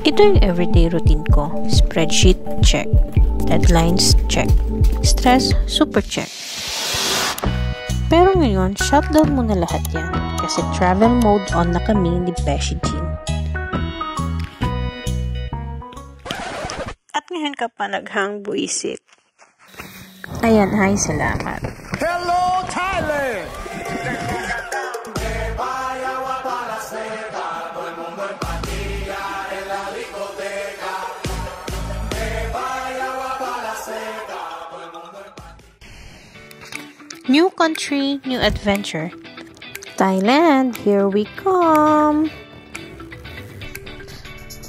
Ito yung everyday routine ko. Spreadsheet, check. Deadlines, check. Stress, super check. Pero ngayon, shutdown muna lahat yan. Kasi travel mode on na kami ni Beshi Jean. At ngayon ka pa naghang buisit. Ayan, hi, salamat. Hello, Thailand! New country, new adventure. Thailand, here we come!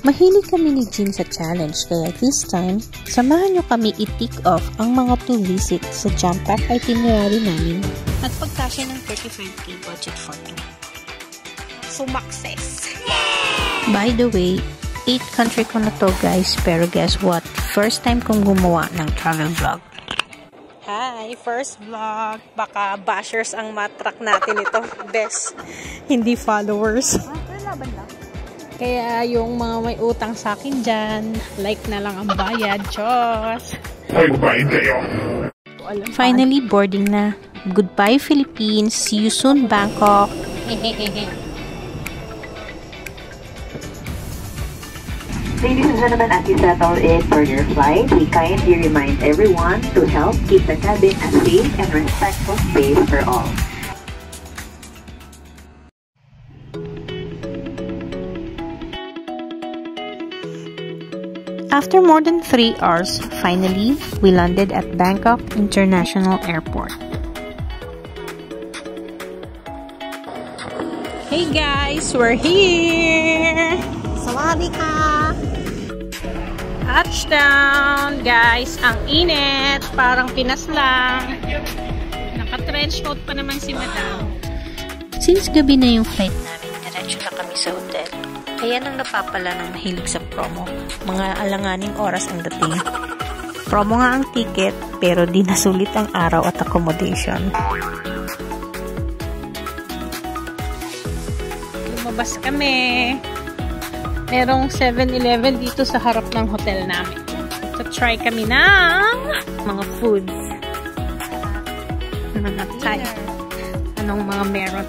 Mahilig kami ni Jean sa challenge, kaya this time, samahan nyo kami i-tick off ang mga to visit sa jam-pack itinerary namin at pagkasya ng 35k budget for 2. Sumakses! By the way, 8 country ko na to guys, pero guess what? First time kong gumawa ng travel vlog. Hi! First vlog. Baka bashers ang matrack natin ito. Best. Hindi followers. Laban lang. Kaya yung mga may utang sa akin dyan, like na lang ang bayad. Diyos! Magbayad kayo! Finally, boarding na. Goodbye Philippines. See you soon Bangkok. Ladies and gentlemen, as you settle in for your flight, we kindly remind everyone to help keep the cabin a safe and respectful space for all. After more than 3 hours, finally, we landed at Bangkok International Airport. Hey guys, we're here! Sawadee-ka! Touchdown! Guys, ang init! Parang Pinas lang. Naka-trench coat pa naman si Madam. Since gabi na yung flight namin, diretso na kami sa hotel. Ayan ang napapala ng mahilig sa promo. Mga alanganing oras ang dating. Promo nga ang ticket, pero di nasulit ang araw at accommodation. Lumabas kami. Merong 7-Eleven dito sa harap ng hotel namin. So, try kami ng mga foods. Mga Thai. Anong mga meron?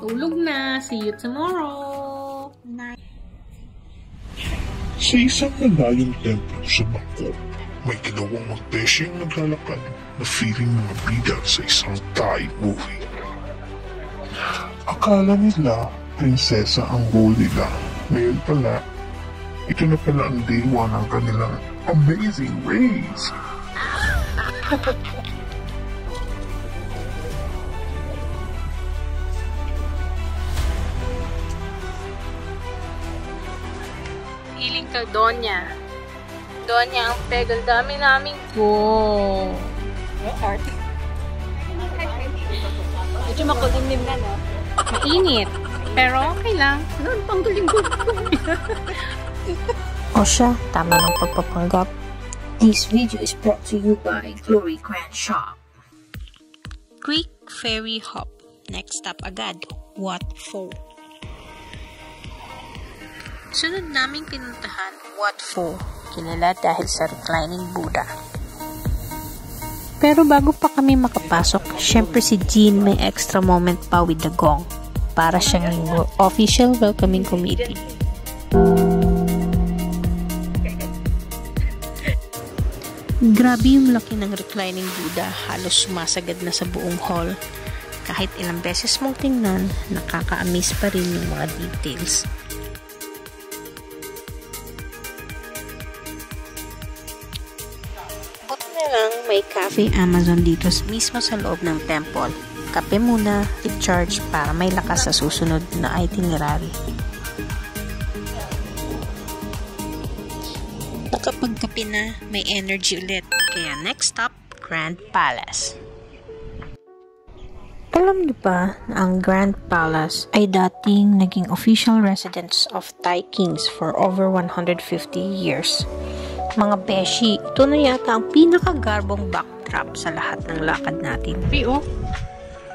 Tulog na. See you tomorrow. Night. Sa isang malayong templo sa Bangkok, may ginawang magbesyeng naglalakad na feeling mga bida sa isang Thai movie. Akala nila, prinsesa ang goal nila. Ngayon pala, ito na pala ang dewa ng kanilang amazing race. Feeling ka, Donya. Donya ang pegal. Dami naming go. Art. Medyo makulimlim na, no? Mainit. Pero okay lang. Noon, panggaling ko. O siya, tama ng pagpapanggap. This video is brought to you by Glory Grand Shop. Greek Ferry Hop. Next stop agad. Wat Pho. Sunod naming pinuntahan, Wat Pho. Kilala dahil sa reclining Buddha. Pero bago pa kami makapasok, syempre si Jean may extra moment pa with the gong. Para siyang official welcoming committee. Grabe yung laki ng reclining Buddha. Halos sumasagad na sa buong hall. Kahit ilang beses mong tingnan, nakaka-amaze pa rin yung mga details. May Cafe Amazon dito mismo sa loob ng temple. Kape muna, i-charge para may lakas sa susunod na itinerary. Nakapagkape na, may energy ulit. Kaya next stop, Grand Palace. Alam niyo ba na ang Grand Palace ay dating naging official residence of Thai kings for over 150 years. Mga beshi, ito na yata ang pinakagarbong backdrop sa lahat ng lakad natin.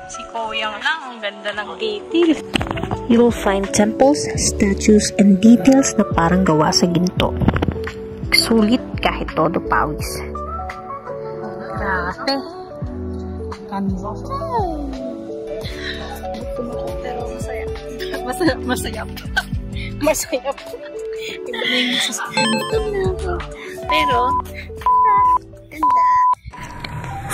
Si Koyang lang, ang ganda ng detail. You will find temples, statues, and details na parang gawa sa ginto. Sulit kahit todo pawis. Grabe. Ganda. Pero masaya. Masaya po. Masaya po. Iba na yung masasabi. Pero, ganda.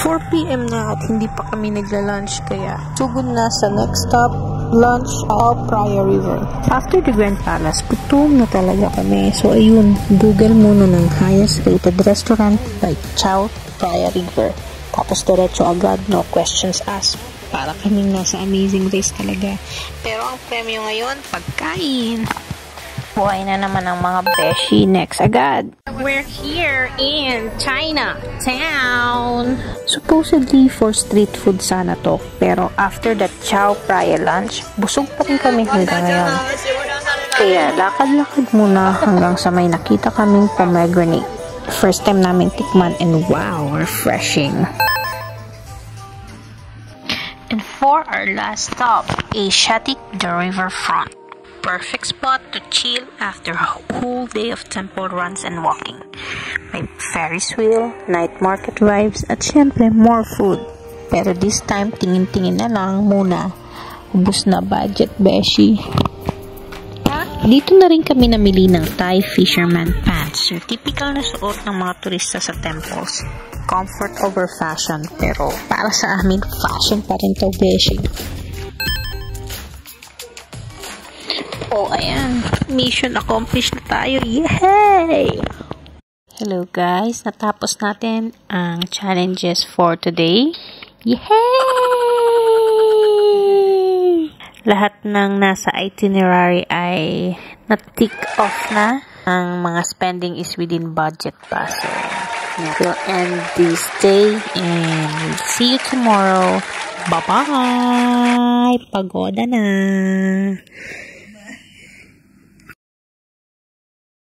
4 PM na at hindi pa kami nagla-lunch kaya sugod na sa next stop, lunch Chao Phraya River. After the Grand Palace, gutom na talaga kami. So ayun, Google muna ng highest rated restaurant by Chao Phraya River. Tapos diretso agad, no questions asked. Para kaming nasa Amazing Race talaga. Pero ang premyo ngayon, pagkain. Buhay na naman ang mga beshi. Next agad. We're here in Chinatown. Supposedly for street food sana to. Pero after the Chao Phraya lunch, busog pa rin kami hanggang ngayon. Kaya lakad-lakad muna hanggang sa may nakita kaming pomegranate. First time namin tikman and wow, refreshing. And for our last stop, Asiatic the riverfront. Perfect spot to chill after a whole day of temple runs and walking. May Ferris wheel, night market vibes, at syempre more food. Pero this time, tingin-tingin na lang muna. Ubus na budget, beshi. Dito na rin kami namili ng Thai fisherman pants. Yung typical na suot ng mga turista sa temples. Comfort over fashion, pero para sa amin, fashion pa rin to, beshi. Oh, ayan. Mission accomplished na tayo. Yay! Hello guys. Natapos natin ang challenges for today. Yay! Lahat ng nasa itinerary ay na-tick off na. Ang mga spending is within budget pa. So, we'll end this day and we'll see you tomorrow. Bye-bye! Pagoda na!